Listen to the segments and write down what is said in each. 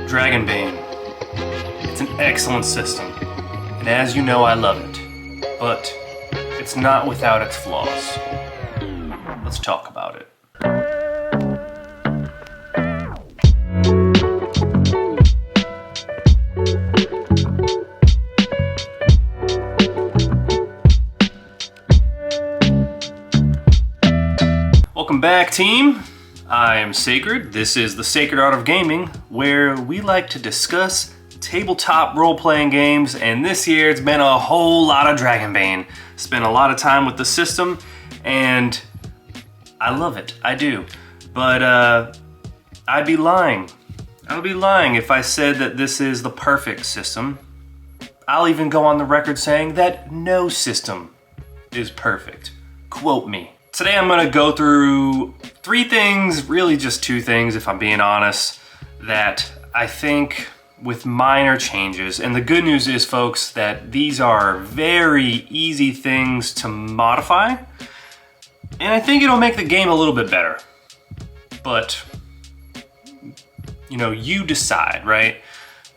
Dragonbane. It's an excellent system, and as you know, I love it. But it's not without its flaws. Let's talk about it. Welcome back, team. I am Sacred. This is the Sacred Art of Gaming, where we like to discuss tabletop role-playing games, and this year it's been a whole lot of Dragonbane. Spent a lot of time with the system, and I love it. I do. But I'd be lying. I would be lying if I said that this is the perfect system. I'll even go on the record saying that no system is perfect. Quote me. Today I'm going to go through three things, really just two things if I'm being honest, that I think with minor changes. And the good news is, folks, that these are very easy things to modify. And I think it'll make the game a little bit better. But, you decide, right?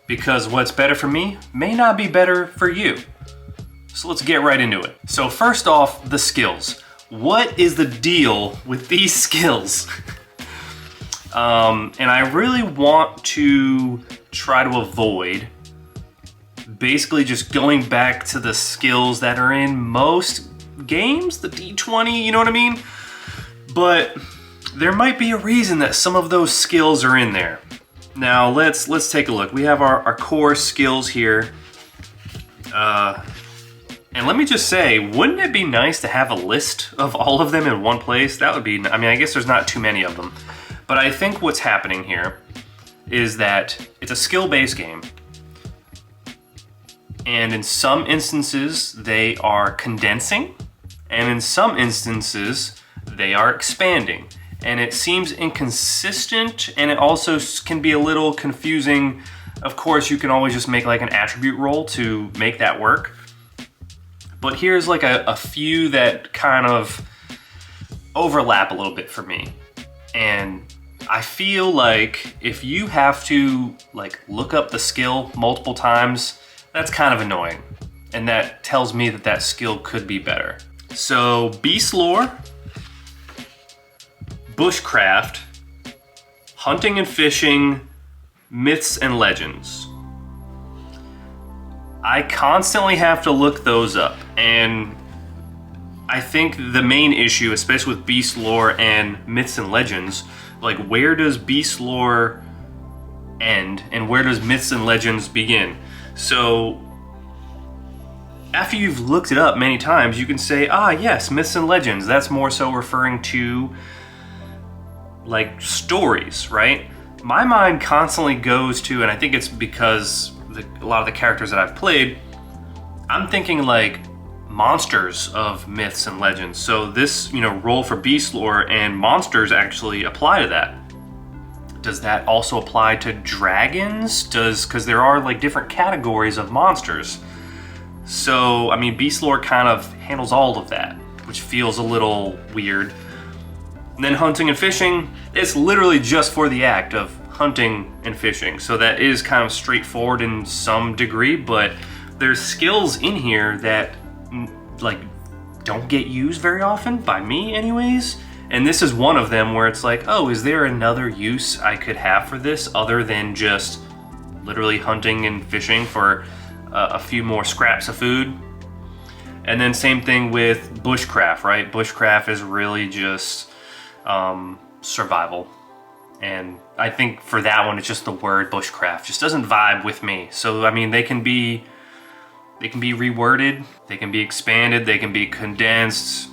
Because what's better for me may not be better for you. So let's get right into it. So first off, the skills. What is the deal with these skills? And I really want to try to avoid basically just going back to the skills that are in most games, the D20, you know what I mean? But there might be a reason that some of those skills are in there. Now let's take a look. We have our core skills here. And let me just say, wouldn't it be nice to have a list of all of them in one place? That would be, I guess there's not too many of them. But I think what's happening here is that it's a skill-based game. And in some instances, they are condensing. And in some instances, they are expanding. And it seems inconsistent, and it also can be a little confusing. Of course, you can always just make like an attribute roll to make that work. But here's like a few that kind of overlap a little bit for me. And I feel like if you have to like look up the skill multiple times, that's kind of annoying. And that tells me that that skill could be better. So beast lore, bushcraft, hunting and fishing, myths and legends. I constantly have to look those up, and I think the main issue, especially with beast lore and myths and legends, like where does beast lore end and where does myths and legends begin? So after you've looked it up many times, you can say, yes, myths and legends. That's more so referring to like stories, right? My mind constantly goes to, and I think it's because a lot of the characters that I've played, I'm thinking like monsters of myths and legends. So this, role for beast lore and monsters actually apply to that. Does that also apply to dragons? Because there are like different categories of monsters. So, beast lore kind of handles all of that, which feels a little weird. And then hunting and fishing, it's literally just for the act of hunting and fishing. So that is kind of straightforward in some degree, but there's skills in here that like don't get used very often, by me anyways. And this is one of them where it's like, is there another use I could have for this other than just literally hunting and fishing for a few more scraps of food? And then same thing with bushcraft, right? Bushcraft is really just survival. And I think for that one, it's just the word bushcraft just doesn't vibe with me. So they can be reworded, they can be expanded, they can be condensed.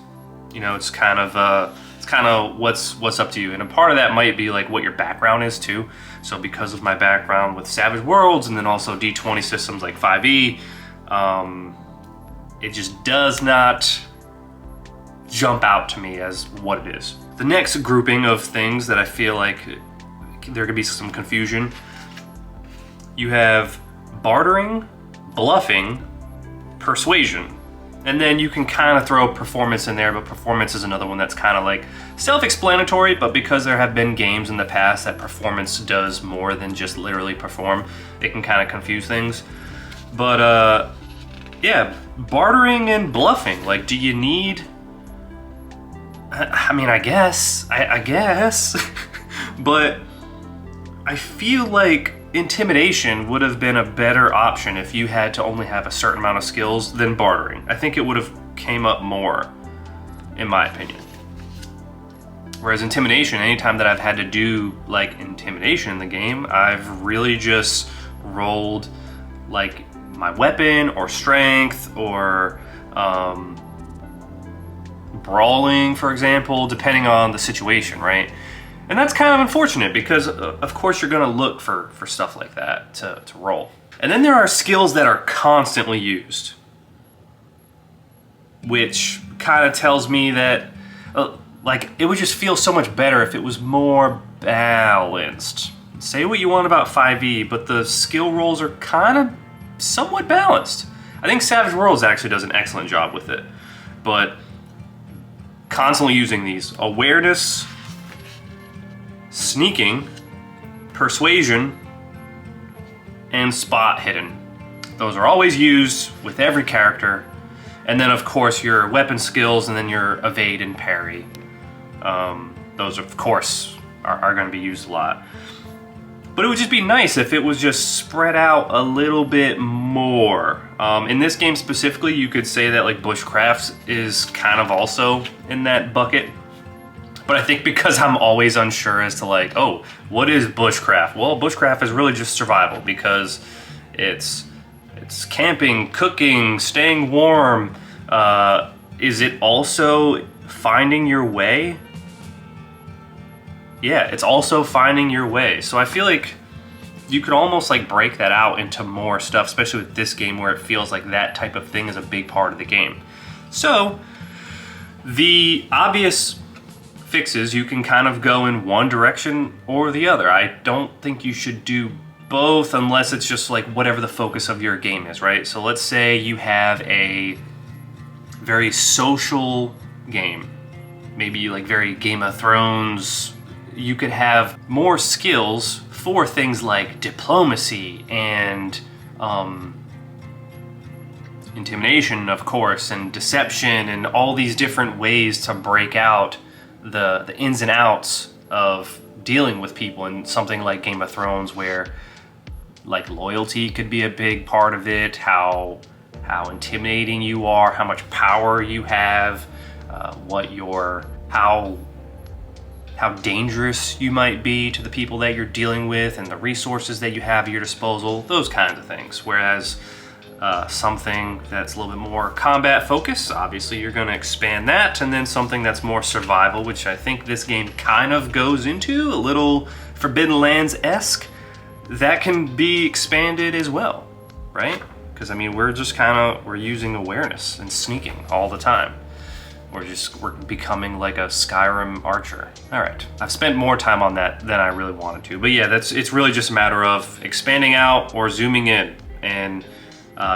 It's kind of what's up to you. And a part of that might be like what your background is too. So because of my background with Savage Worlds and then also D20 systems like 5e, it just does not jump out to me as what it is. The next grouping of things that I feel like there could be some confusion, you have bartering, bluffing, persuasion. And then you can kind of throw performance in there, but performance is another one that's kind of like self-explanatory, but because there have been games in the past that performance does more than just literally perform, it can kind of confuse things. But yeah, bartering and bluffing, like, do you need... I mean, I guess, but I feel like intimidation would have been a better option if you had to only have a certain amount of skills than bartering. I think it would have came up more, in my opinion. Whereas intimidation, anytime that I've had to do like intimidation in the game, I've really just rolled like my weapon or strength or brawling, for example, depending on the situation, right? And that's kind of unfortunate because, of course, you're going to look for stuff like that to roll. And then there are skills that are constantly used, which kind of tells me that, like, it would just feel so much better if it was more balanced. Say what you want about 5e, but the skill rolls are kind of somewhat balanced. I think Savage Worlds actually does an excellent job with it, but constantly using these. Awareness, sneaking, persuasion, and spot hidden. Those are always used with every character. And then of course your weapon skills and then your evade and parry. Those of course are going to be used a lot. But it would just be nice if it was just spread out a little bit more. In this game specifically, you could say that like bushcrafts is kind of also in that bucket. But I think because I'm always unsure as to like, oh, what is bushcraft? Well, bushcraft is really just survival because it's camping, cooking, staying warm. Is it also finding your way? Yeah, it's also finding your way. So I feel like you could almost like break that out into more stuff, especially with this game where it feels like that type of thing is a big part of the game. So the obvious fixes, you can kind of go in one direction or the other. I don't think you should do both unless it's just like whatever the focus of your game is, right? So let's say you have a very social game, maybe like very Game of Thrones. You could have more skills for things like diplomacy and intimidation, of course, and deception, and all these different ways to break out the ins and outs of dealing with people in something like Game of Thrones, where like loyalty could be a big part of it, how intimidating you are, how much power you have, how dangerous you might be to the people that you're dealing with, and the resources that you have at your disposal, those kinds of things. Whereas something that's a little bit more combat focused, obviously you're going to expand that, and then something that's more survival, which I think this game kind of goes into, a little Forbidden Lands-esque, that can be expanded as well, right? Because I mean, we're using awareness and sneaking all the time. We're becoming like a Skyrim archer. All right, I've spent more time on that than I really wanted to, but yeah, it's really just a matter of expanding out or zooming in. And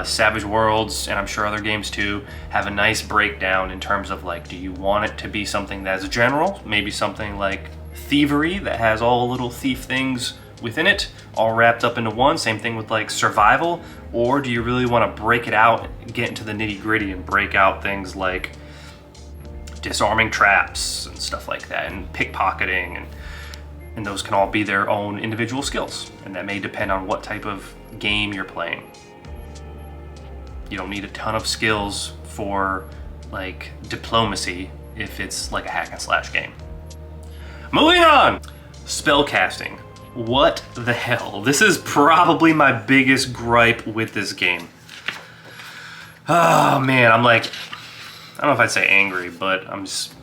Savage Worlds, and I'm sure other games too, have a nice breakdown in terms of like, do you want it to be something that's general, maybe something like thievery that has all little thief things within it, all wrapped up into one, same thing with like survival, or do you really want to break it out and get into the nitty-gritty and break out things like disarming traps and stuff like that, and pickpocketing, and those can all be their own individual skills, and that may depend on what type of game you're playing. You don't need a ton of skills for like diplomacy if it's like a hack and slash game. Moving on! Spellcasting. What the hell? This is probably my biggest gripe with this game. Oh man, I'm like, I don't know if I'd say angry, but I'm just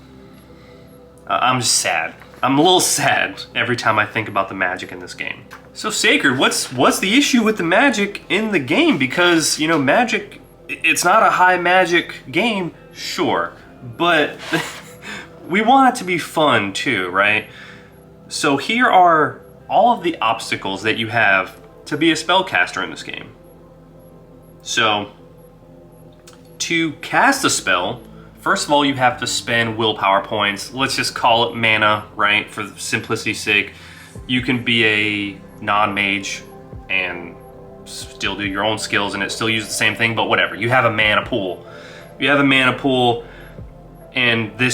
sad. I'm a little sad every time I think about the magic in this game. So Sacred, what's the issue with the magic in the game? Because, you know, magic, it's not a high magic game, sure, but we want it to be fun too, right? So here are all of the obstacles that you have to be a spellcaster in this game. So, to cast a spell, first of all, you have to spend willpower points. Let's just call it mana, right? For simplicity's sake. You can be a non-mage and still do your own skills and it still uses the same thing, but whatever. You have a mana pool. You have a mana pool, and the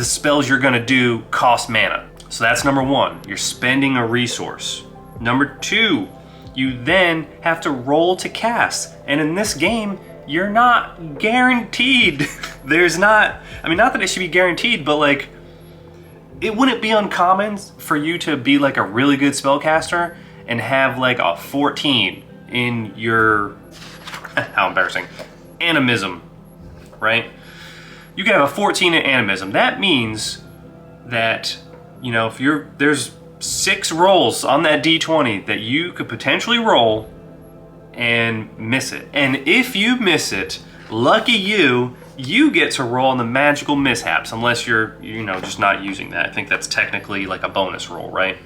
spells you're gonna do cost mana. So that's number one. You're spending a resource. Number two, you then have to roll to cast. And in this game, you're not guaranteed. There's not, I mean, not that it should be guaranteed, but like, it wouldn't be uncommon for you to be like a really good spellcaster and have like a 14 in your, how embarrassing, animism, right? You can have a 14 in animism. That means that, you know, if there's 6 rolls on that D20 that you could potentially roll and miss it. And if you miss it, lucky you get to roll on the magical mishaps, unless you're, you know, just not using that. I think that's technically like a bonus roll, right?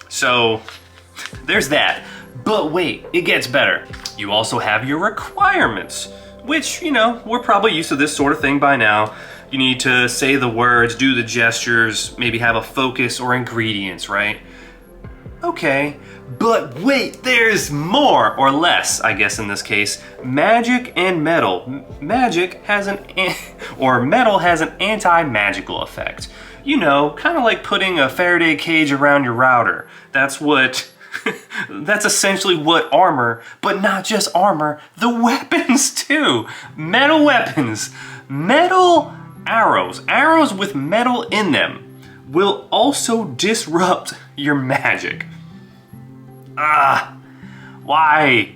So there's that. But wait, it gets better. You also have your requirements, which, you know, we're probably used to this sort of thing by now. You need to say the words, do the gestures, maybe have a focus or ingredients, right? Okay, but wait, there's more, or less, I guess in this case. Magic and metal. Magic has metal has an anti-magical effect. You know, kind of like putting a Faraday cage around your router. That's what, that's essentially what armor, but not just armor, the weapons too. Metal weapons. Metal arrows with metal in them will also disrupt your magic. Why?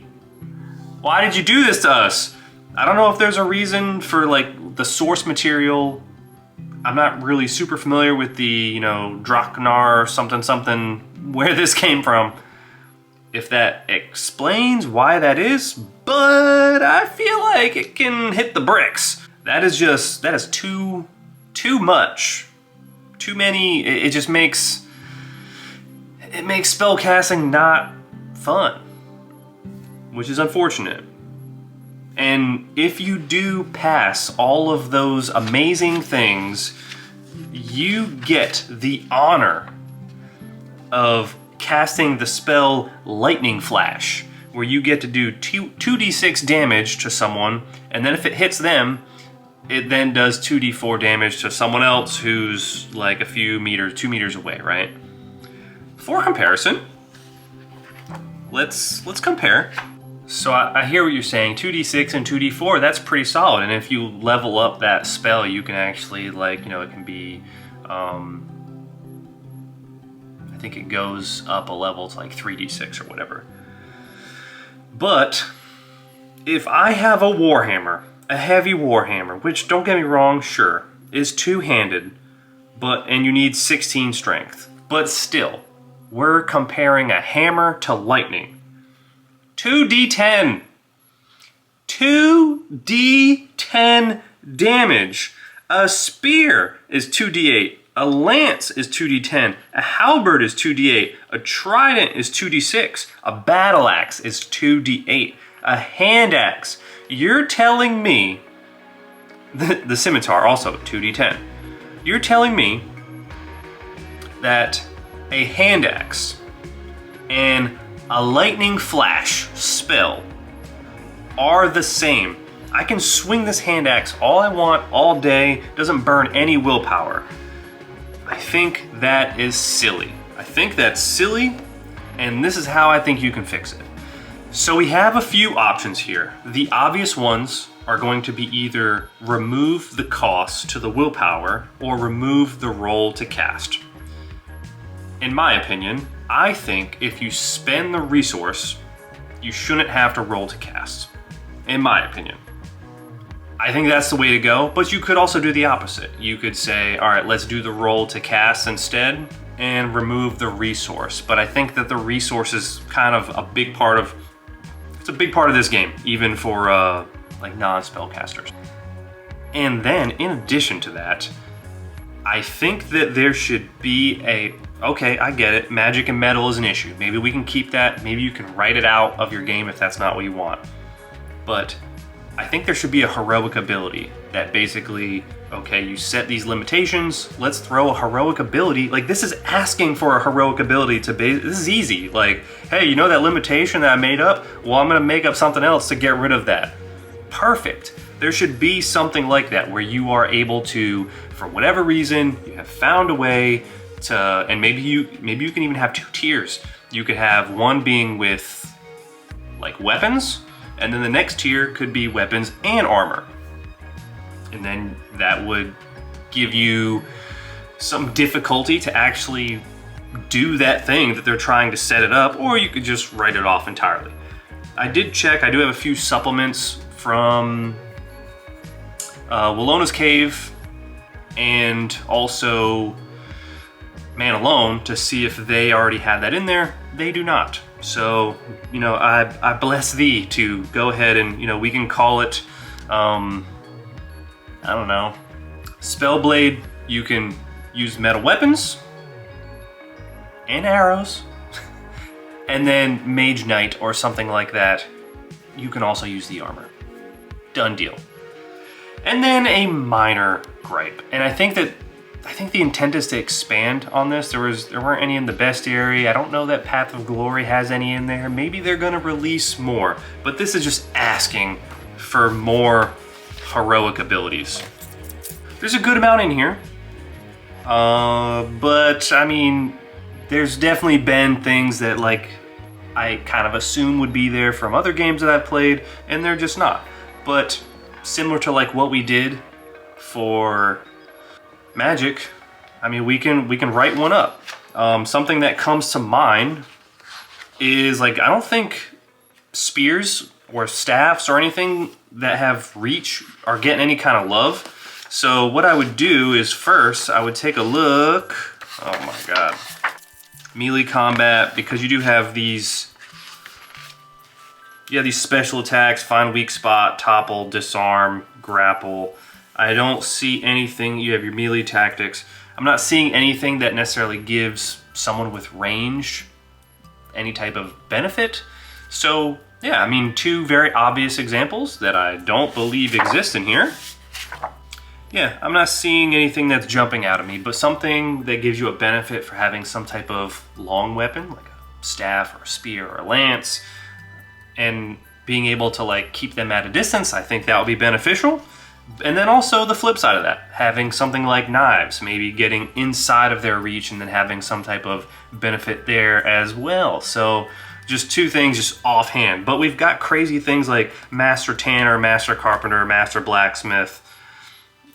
Why did you do this to us? I don't know if there's a reason for like the source material. I'm not really super familiar with the, you know, Draknar something, where this came from. If that explains why that is, but I feel like it can hit the bricks. That is too much. Too many, it just makes spellcasting not fun, which is unfortunate. And if you do pass all of those amazing things, you get the honor of casting the spell Lightning Flash, where you get to do 2d6 damage to someone, and then if it hits them, it then does 2d4 damage to someone else who's like a few meters, 2 meters away, right? For comparison, let's compare. So I hear what you're saying, 2d6 and 2d4, that's pretty solid. And if you level up that spell, you can actually, like, you know, it can be, I think it goes up a level to like 3d6 or whatever. But if I have a Warhammer, a heavy Warhammer, which, don't get me wrong, sure, is two-handed, and you need 16 strength, but still, we're comparing a hammer to lightning. 2d10. 2d10 damage. A spear is 2d8. A lance is 2d10. A halberd is 2d8. A trident is 2d6. A battle axe is 2d8. A hand axe. You're telling me, the scimitar also 2d10. You're telling me that a hand axe and a lightning flash spell are the same. I can swing this hand axe all I want all day, doesn't burn any willpower. I think that is silly. I think that's silly, and this is how I think you can fix it. So we have a few options here. The obvious ones are going to be either remove the cost to the willpower or remove the roll to cast. In my opinion, I think if you spend the resource, you shouldn't have to roll to cast. In my opinion. I think that's the way to go, but you could also do the opposite. You could say, all right, let's do the roll to cast instead and remove the resource. But I think that the resource is kind of a big part of this game, even for like non-spellcasters. And then, in addition to that, I think that there should be okay, I get it, magic and metal is an issue. Maybe we can keep that, maybe you can write it out of your game if that's not what you want. But I think there should be a heroic ability that basically, okay, you set these limitations, let's throw a heroic ability. Like, this is asking for a heroic ability to base. This is easy. Like, hey, you know that limitation that I made up? Well, I'm gonna make up something else to get rid of that. Perfect. There should be something like that where you are able to, for whatever reason, you have found a way to, and maybe you can even have 2 tiers. You could have one being with like weapons, and then the next tier could be weapons and armor. And then that would give you some difficulty to actually do that thing that they're trying to set it up, or you could just write it off entirely. I did check, I do have a few supplements from Wallona's Cave and also Man Alone to see if they already had that in there. They do not. So, you know, I bless thee to go ahead and, you know, we can call it, I don't know, Spellblade. You can use metal weapons and arrows. And then Mage Knight or something like that, you can also use the armor. Done deal. And then a minor gripe. And I think the intent is to expand on this. There weren't any in the bestiary. I don't know that Path of Glory has any in there. Maybe they're gonna release more, but this is just asking for more heroic abilities. There's a good amount in here, but I mean, there's definitely been things that like I kind of assume would be there from other games that I've played, and they're just not. But similar to like what we did for Magic, I mean, we can write one up. Something that comes to mind is like, I don't think spears or staffs or anything that have reach are getting any kind of love. So what I would do is first I would take a look. Oh my god. Melee combat, because you do have these special attacks: find weak spot, topple, disarm, grapple. I don't see anything. You have your melee tactics. I'm not seeing anything that necessarily gives someone with range any type of benefit. So yeah, I mean, 2 very obvious examples that I don't believe exist in here. Yeah, I'm not seeing anything that's jumping out at me, but something that gives you a benefit for having some type of long weapon, like a staff or a spear or a lance, and being able to like keep them at a distance. I think that would be beneficial. And then also the flip side of that, having something like knives, maybe getting inside of their reach and then having some type of benefit there as well. So just 2 things just offhand. But we've got crazy things like Master Tanner, Master Carpenter, Master Blacksmith.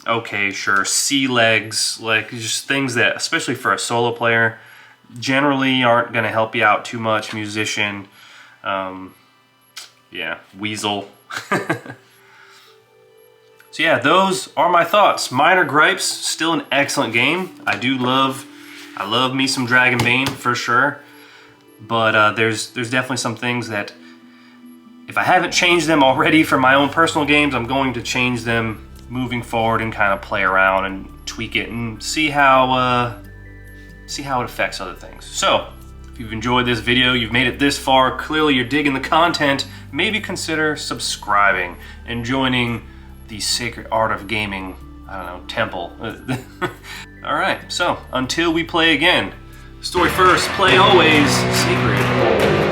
Okay, sure, sea legs, like just things that, especially for a solo player, generally aren't gonna help you out too much. Musician, yeah, Weasel. So yeah, those are my thoughts. Minor gripes, still an excellent game. I love me some Dragonbane for sure. But there's definitely some things that, if I haven't changed them already for my own personal games, I'm going to change them moving forward and kind of play around and tweak it and see how it affects other things. So if you've enjoyed this video, you've made it this far, clearly you're digging the content, maybe consider subscribing and joining the sacred art of gaming, I don't know, temple. All right, so until we play again, story first, play always, sacred.